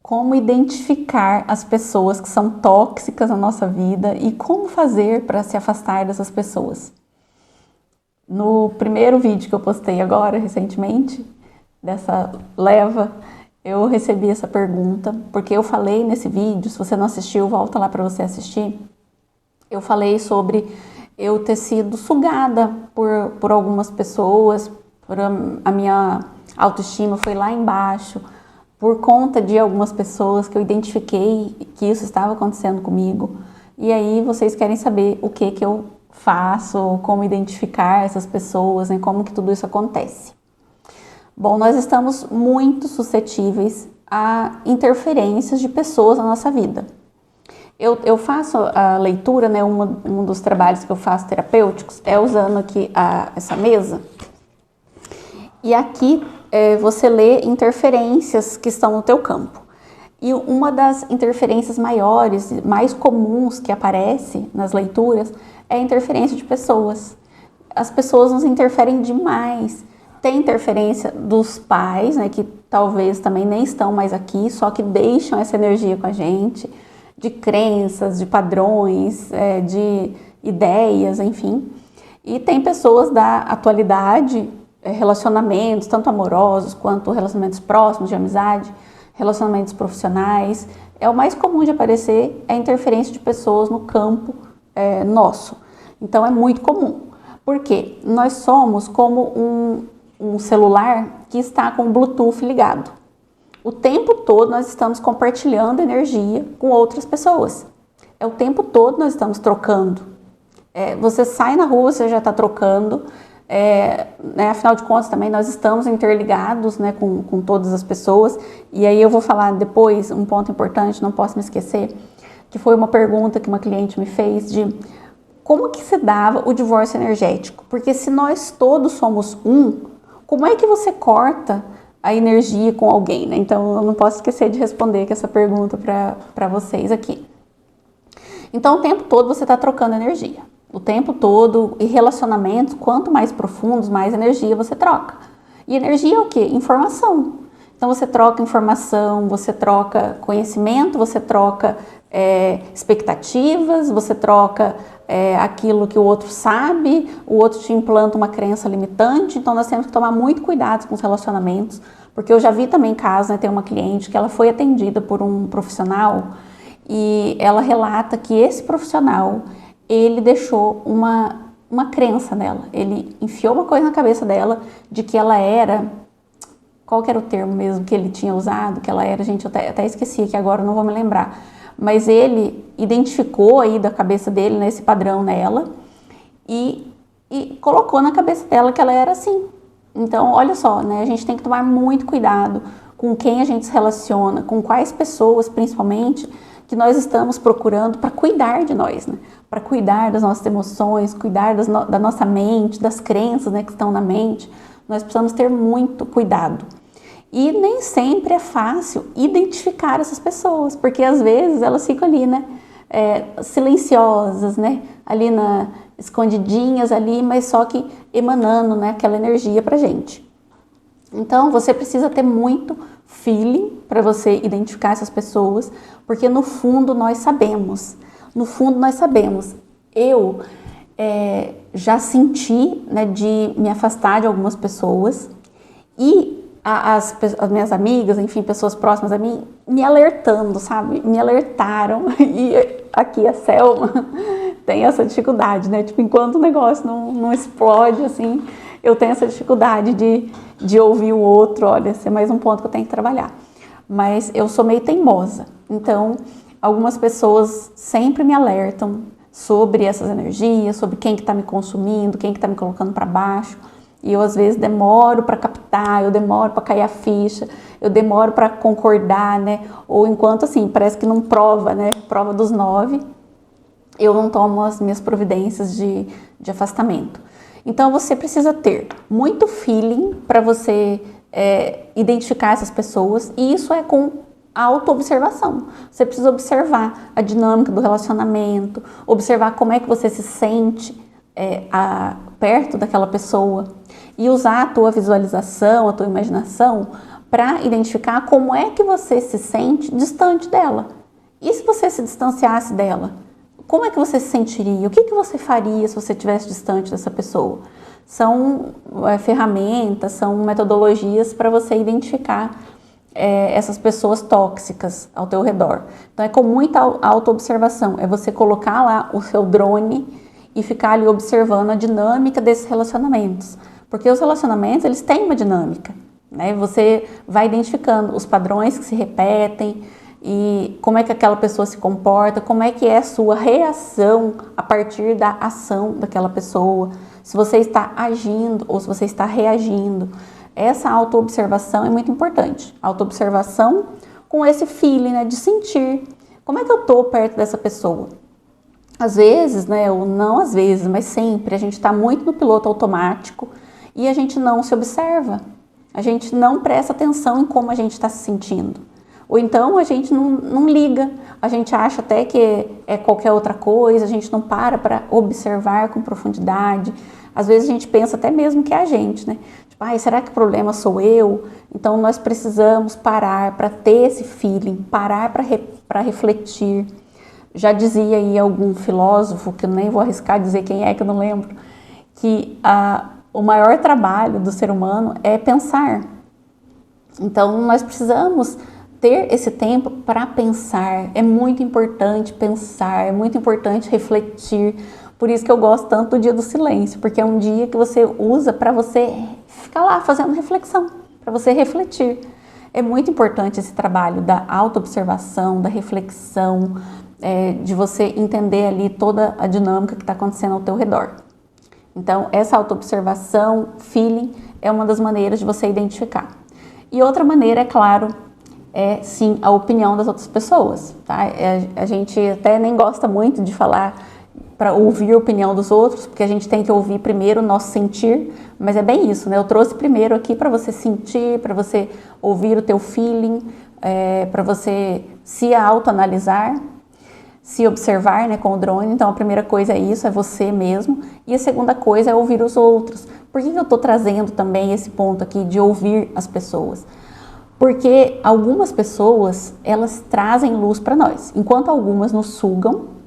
como identificar as pessoas que são tóxicas na nossa vida e como fazer para se afastar dessas pessoas. No primeiro vídeo que eu postei agora, recentemente, dessa leva, eu recebi essa pergunta, porque eu falei nesse vídeo, se você não assistiu, volta lá para você assistir. Eu falei sobre eu ter sido sugada por algumas pessoas, a minha autoestima foi lá embaixo, por conta de algumas pessoas que eu identifiquei que isso estava acontecendo comigo. E aí vocês querem saber o que eu faço, como identificar essas pessoas, né, como que tudo isso acontece. Bom, nós estamos muito suscetíveis a interferências de pessoas na nossa vida. Eu faço a leitura, né, um dos trabalhos que eu faço terapêuticos é usando aqui essa mesa. E aqui você lê interferências que estão no teu campo. E uma das interferências maiores, mais comuns que aparece nas leituras é a interferência de pessoas. As pessoas nos interferem demais. Tem interferência dos pais, né, que talvez também nem estão mais aqui, só que deixam essa energia com a gente, de crenças, de padrões, de ideias, enfim. E tem pessoas da atualidade, relacionamentos, tanto amorosos quanto relacionamentos próximos de amizade, relacionamentos profissionais. O mais comum de aparecer é a interferência de pessoas no campo nosso. Então é muito comum. Por quê? Nós somos como um celular que está com o Bluetooth ligado. O tempo todo nós estamos compartilhando energia com outras pessoas. O tempo todo nós estamos trocando. Você sai na rua, você já está trocando. Né, afinal de contas também nós estamos interligados, né, com todas as pessoas. E aí eu vou falar depois um ponto importante, não posso me esquecer, que foi uma pergunta que uma cliente me fez de como que se dava o divórcio energético, porque se nós todos somos como é que você corta a energia com alguém, né? Então eu não posso esquecer de responder essa pergunta para vocês aqui. Então o tempo todo você está trocando energia. O tempo todo, e relacionamentos, quanto mais profundos, mais energia você troca. E energia é o quê? Informação. Então você troca informação, você troca conhecimento, você troca expectativas, você troca aquilo que o outro sabe, o outro te implanta uma crença limitante. Então nós temos que tomar muito cuidado com os relacionamentos, porque eu já vi também casos, né, tem uma cliente que ela foi atendida por um profissional e ela relata que esse profissional ele deixou uma crença nela, ele enfiou uma coisa na cabeça dela de que ela era, qual que era o termo mesmo que ele tinha usado, que ela era, gente, eu até esqueci, que agora eu não vou me lembrar, mas ele identificou aí da cabeça dele, né, esse padrão nela e colocou na cabeça dela que ela era assim. Então, olha só, né, a gente tem que tomar muito cuidado com quem a gente se relaciona, com quais pessoas, principalmente, que nós estamos procurando para cuidar de nós, né? Para cuidar das nossas emoções, cuidar da nossa mente, das crenças, né, que estão na mente. Nós precisamos ter muito cuidado. E nem sempre é fácil identificar essas pessoas, porque às vezes elas ficam ali, né, silenciosas, né, ali escondidinhas ali, mas só que emanando, né, aquela energia pra gente. Então você precisa ter muito feeling para você identificar essas pessoas, porque no fundo nós sabemos. No fundo nós sabemos. Eu já senti, né, de me afastar de algumas pessoas e as minhas amigas, enfim, pessoas próximas a mim, me alertando, sabe? Me alertaram. E aqui a Selma tem essa dificuldade, né? Tipo, enquanto o negócio não explode, assim, eu tenho essa dificuldade de ouvir o outro. Olha, esse é mais um ponto que eu tenho que trabalhar. Mas eu sou meio teimosa. Então, algumas pessoas sempre me alertam sobre essas energias, sobre quem que está me consumindo, quem que está me colocando para baixo. E eu, às vezes, demoro para captar, eu demoro para cair a ficha, eu demoro para concordar, né? Ou enquanto, assim, parece que não prova, né? Prova dos 9, eu não tomo as minhas providências de afastamento. Então, você precisa ter muito feeling para você identificar essas pessoas, e isso é com autoobservação. Você precisa observar a dinâmica do relacionamento, observar como é que você se sente perto daquela pessoa e usar a tua visualização, a tua imaginação para identificar como é que você se sente distante dela. E se você se distanciasse dela? Como é que você se sentiria? O que você faria se você estivesse distante dessa pessoa? São ferramentas, são metodologias para você identificar essas pessoas tóxicas ao teu redor. Então é com muita autoobservação, é você colocar lá o seu drone e ficar ali observando a dinâmica desses relacionamentos. Porque os relacionamentos, eles têm uma dinâmica, né? Você vai identificando os padrões que se repetem e como é que aquela pessoa se comporta, como é que é a sua reação a partir da ação daquela pessoa, se você está agindo ou se você está reagindo. Essa autoobservação é muito importante. Autoobservação com esse feeling, né, de sentir. Como é que eu estou perto dessa pessoa? Às vezes, né, ou não às vezes, mas sempre, a gente está muito no piloto automático e a gente não se observa. A gente não presta atenção em como a gente está se sentindo. Ou então a gente não liga, a gente acha até que é qualquer outra coisa, a gente não para observar com profundidade. Às vezes a gente pensa até mesmo que é a gente, né? Tipo, será que o problema sou eu? Então nós precisamos parar para ter esse feeling, parar para refletir. Já dizia aí algum filósofo, que eu nem vou arriscar dizer quem é, que eu não lembro, que o maior trabalho do ser humano é pensar. Então nós precisamos ter esse tempo para pensar. É muito importante pensar, é muito importante refletir. Por isso que eu gosto tanto do dia do silêncio, porque é um dia que você usa para você ficar lá fazendo reflexão, para você refletir. É muito importante esse trabalho da autoobservação, da reflexão, de você entender ali toda a dinâmica que está acontecendo ao teu redor. Então, essa autoobservação, feeling, é uma das maneiras de você identificar. E outra maneira, é claro, é sim a opinião das outras pessoas, tá? A gente até nem gosta muito de falar para ouvir a opinião dos outros, porque a gente tem que ouvir primeiro o nosso sentir, mas é bem isso, né? Eu trouxe primeiro aqui para você sentir, para você ouvir o teu feeling, para você se autoanalisar, se observar, né, com o drone. Então a primeira coisa é isso, é você mesmo, e a segunda coisa é ouvir os outros. Por que eu estou trazendo também esse ponto aqui de ouvir as pessoas? Porque algumas pessoas, elas trazem luz para nós, enquanto algumas nos sugam,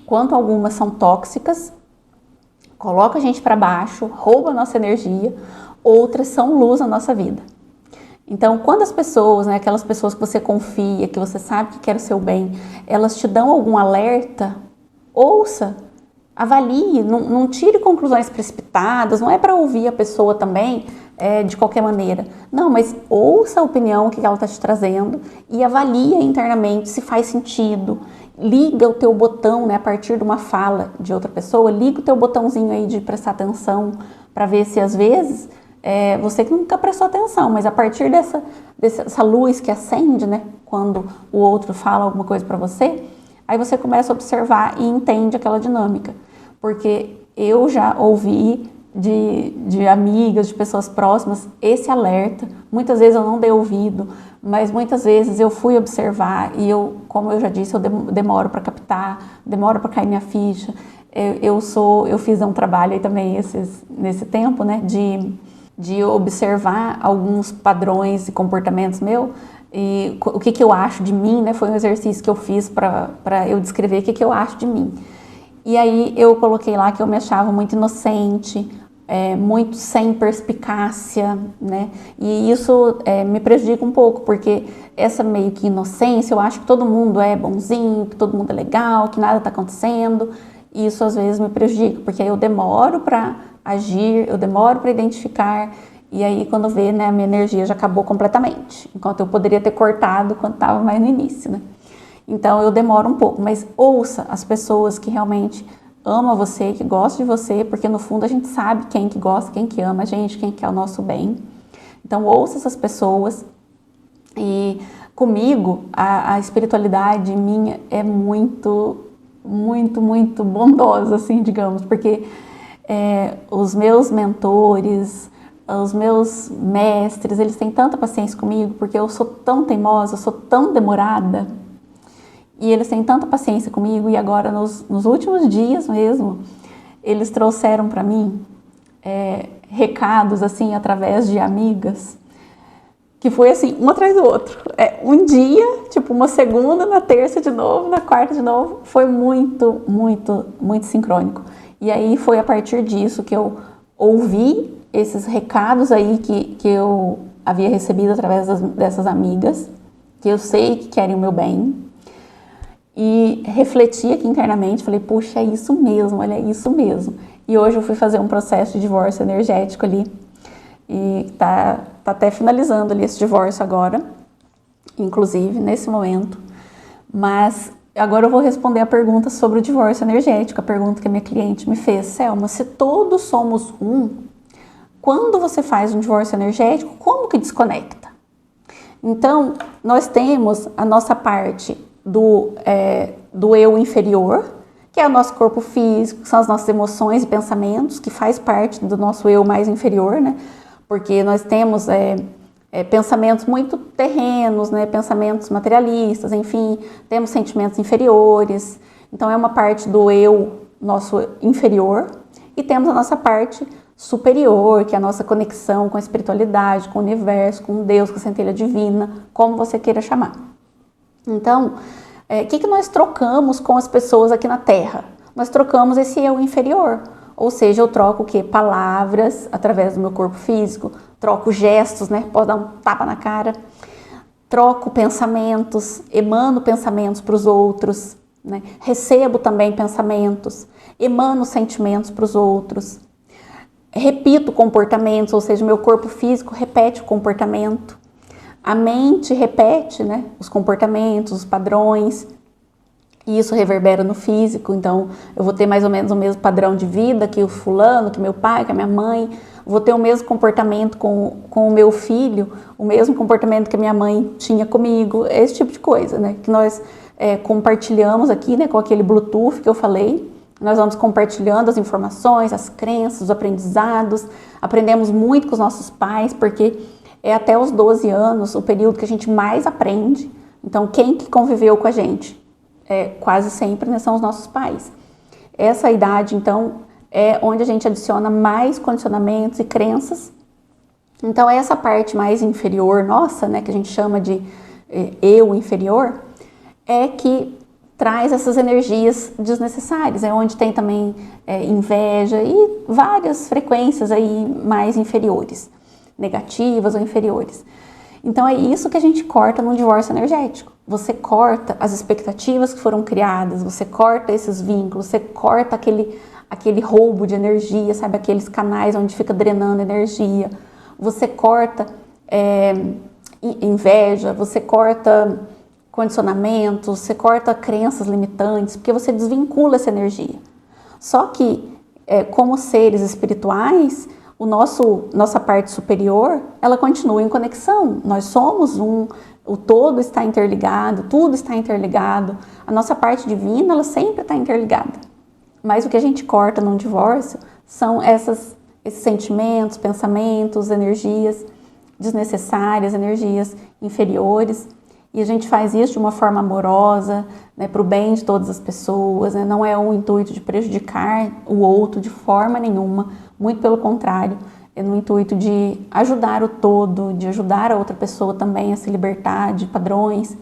enquanto algumas são tóxicas, colocam a gente para baixo, roubam a nossa energia, outras são luz na nossa vida. Então, quando as pessoas, né, aquelas pessoas que você confia, que você sabe que quer o seu bem, elas te dão algum alerta, ouça, avalie, não tire conclusões precipitadas, não é para ouvir a pessoa também de qualquer maneira. Não, mas ouça a opinião que ela está te trazendo e avalie internamente se faz sentido. Liga o teu botão, né, a partir de uma fala de outra pessoa, liga o teu botãozinho aí de prestar atenção para ver se às vezes você que nunca prestou atenção, mas a partir dessa luz que acende, né, quando o outro fala alguma coisa para você, aí você começa a observar e entende aquela dinâmica. Porque eu já ouvi de amigas, de pessoas próximas, esse alerta. Muitas vezes eu não dei ouvido, mas muitas vezes eu fui observar e eu, como eu já disse, eu demoro para captar, demoro para cair minha ficha. Eu fiz um trabalho aí também nesse tempo, né, de observar alguns padrões e comportamentos meus e o que eu acho de mim, né, foi um exercício que eu fiz para eu descrever o que eu acho de mim. E aí eu coloquei lá que eu me achava muito inocente, muito sem perspicácia, né? E isso me prejudica um pouco, porque essa meio que inocência, eu acho que todo mundo é bonzinho, que todo mundo é legal, que nada está acontecendo. E isso às vezes me prejudica, porque aí eu demoro para agir, eu demoro para identificar, e aí quando vê, né, a minha energia já acabou completamente, enquanto eu poderia ter cortado quando estava mais no início, né? Então eu demoro um pouco, mas ouça as pessoas que realmente amam você, que gostam de você, porque no fundo a gente sabe quem que gosta, quem que ama a gente, quem quer o nosso bem. Então ouça essas pessoas. E comigo a espiritualidade minha é muito, muito, muito bondosa, assim, digamos, porque os meus mentores, os meus mestres, eles têm tanta paciência comigo, porque eu sou tão teimosa, eu sou tão demorada, e eles têm tanta paciência comigo. E agora, nos últimos dias mesmo, eles trouxeram para mim recados, assim, através de amigas, que foi assim, um atrás do outro. Um dia, tipo, uma segunda, na terça de novo, na quarta de novo. Foi muito, muito, muito sincrônico. E aí foi a partir disso que eu ouvi esses recados aí que eu havia recebido através dessas amigas, que eu sei que querem o meu bem. E refleti aqui internamente, falei, puxa, é isso mesmo, olha, é isso mesmo. E hoje eu fui fazer um processo de divórcio energético ali. E tá até finalizando ali esse divórcio agora, inclusive nesse momento. Mas agora eu vou responder a pergunta sobre o divórcio energético, a pergunta que a minha cliente me fez. Selma, se todos somos um, quando você faz um divórcio energético, como que desconecta? Então, nós temos a nossa parte do eu inferior, que é o nosso corpo físico, que são as nossas emoções e pensamentos, que faz parte do nosso eu mais inferior, né? Porque nós temos pensamentos muito terrenos, né? Pensamentos materialistas, enfim, temos sentimentos inferiores. Então, é uma parte do eu nosso inferior. E temos a nossa parte superior, que é a nossa conexão com a espiritualidade, com o universo, com Deus, com a centelha divina, como você queira chamar. Então, o que nós trocamos com as pessoas aqui na Terra? Nós trocamos esse eu inferior. Ou seja, eu troco o quê? Palavras através do meu corpo físico, troco gestos, né? Posso dar um tapa na cara, troco pensamentos, emano pensamentos para os outros, né? Recebo também pensamentos, emano sentimentos para os outros, repito comportamentos, ou seja, meu corpo físico repete o comportamento, a mente repete, né? Os comportamentos, os padrões. E isso reverbera no físico, então eu vou ter mais ou menos o mesmo padrão de vida que o fulano, que meu pai, que a minha mãe, vou ter o mesmo comportamento com o meu filho, o mesmo comportamento que a minha mãe tinha comigo, esse tipo de coisa, né? Que nós compartilhamos aqui, né, com aquele Bluetooth que eu falei, nós vamos compartilhando as informações, as crenças, os aprendizados, aprendemos muito com os nossos pais, porque é até os 12 anos o período que a gente mais aprende, então quem que conviveu com a gente? Quase sempre, né, são os nossos pais. Essa idade, então, é onde a gente adiciona mais condicionamentos e crenças. Então, essa parte mais inferior nossa, né, que a gente chama de eu inferior, é que traz essas energias desnecessárias. É onde tem também inveja e várias frequências aí mais inferiores, negativas ou inferiores. Então, é isso que a gente corta no divórcio energético. Você corta as expectativas que foram criadas, você corta esses vínculos, você corta aquele roubo de energia, sabe? Aqueles canais onde fica drenando energia. Você corta inveja, você corta condicionamentos, você corta crenças limitantes, porque você desvincula essa energia. Só que, como seres espirituais, nossa parte superior, ela continua em conexão. Nós somos um, o todo está interligado, tudo está interligado. A nossa parte divina, ela sempre está interligada. Mas o que a gente corta num divórcio são esses sentimentos, pensamentos, energias desnecessárias, energias inferiores. E a gente faz isso de uma forma amorosa, né, para o bem de todas as pessoas, né? Não é o intuito de prejudicar o outro de forma nenhuma, muito pelo contrário, é no intuito de ajudar o todo, de ajudar a outra pessoa também a se libertar de padrões.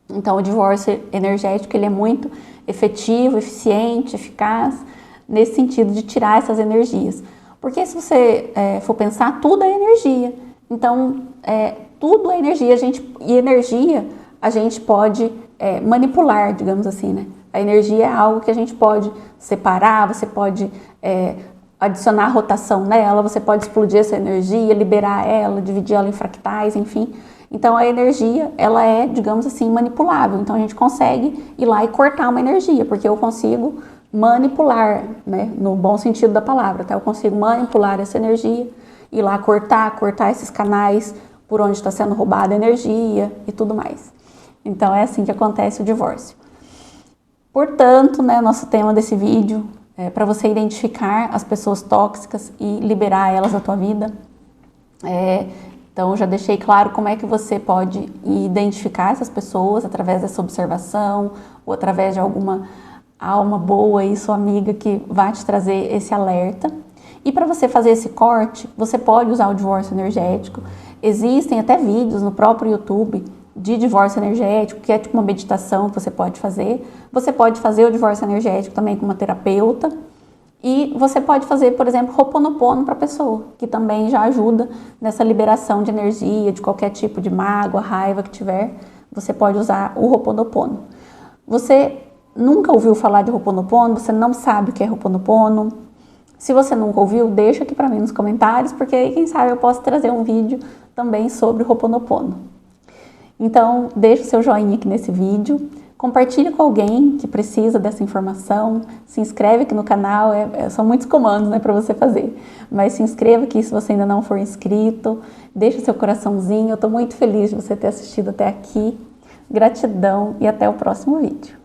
Então o divórcio energético ele é muito efetivo, eficiente, eficaz, nesse sentido de tirar essas energias. Porque se você for pensar, tudo é energia. Então, tudo é energia, e energia a gente pode manipular, digamos assim, né? A energia é algo que a gente pode separar, você pode adicionar rotação nela, você pode explodir essa energia, liberar ela, dividir ela em fractais, enfim. Então a energia, ela é, digamos assim, manipulável. Então a gente consegue ir lá e cortar uma energia, porque eu consigo manipular, né? No bom sentido da palavra, tá? Eu consigo manipular essa energia, ir lá cortar esses canais por onde está sendo roubada a energia e tudo mais. Então é assim que acontece o divórcio. Portanto, né, nosso tema desse vídeo é para você identificar as pessoas tóxicas e liberar elas da tua vida. Então, eu já deixei claro como é que você pode identificar essas pessoas através dessa observação ou através de alguma alma boa aí, sua amiga, que vai te trazer esse alerta. E para você fazer esse corte, você pode usar o divórcio energético. Existem até vídeos no próprio YouTube de divórcio energético, que é tipo uma meditação que você pode fazer. Você pode fazer o divórcio energético também com uma terapeuta. E você pode fazer, por exemplo, Ho'oponopono para a pessoa, que também já ajuda nessa liberação de energia, de qualquer tipo de mágoa, raiva que tiver. Você pode usar o Ho'oponopono. Você nunca ouviu falar de Ho'oponopono? Você não sabe o que é Ho'oponopono? Se você nunca ouviu, deixa aqui para mim nos comentários, porque aí, quem sabe, eu posso trazer um vídeo também sobre Ho'oponopono. Então, deixa o seu joinha aqui nesse vídeo. Compartilhe com alguém que precisa dessa informação, se inscreve aqui no canal, são muitos comandos, né, para você fazer, mas se inscreva aqui se você ainda não for inscrito, deixa seu coraçãozinho, eu estou muito feliz de você ter assistido até aqui, gratidão e até o próximo vídeo.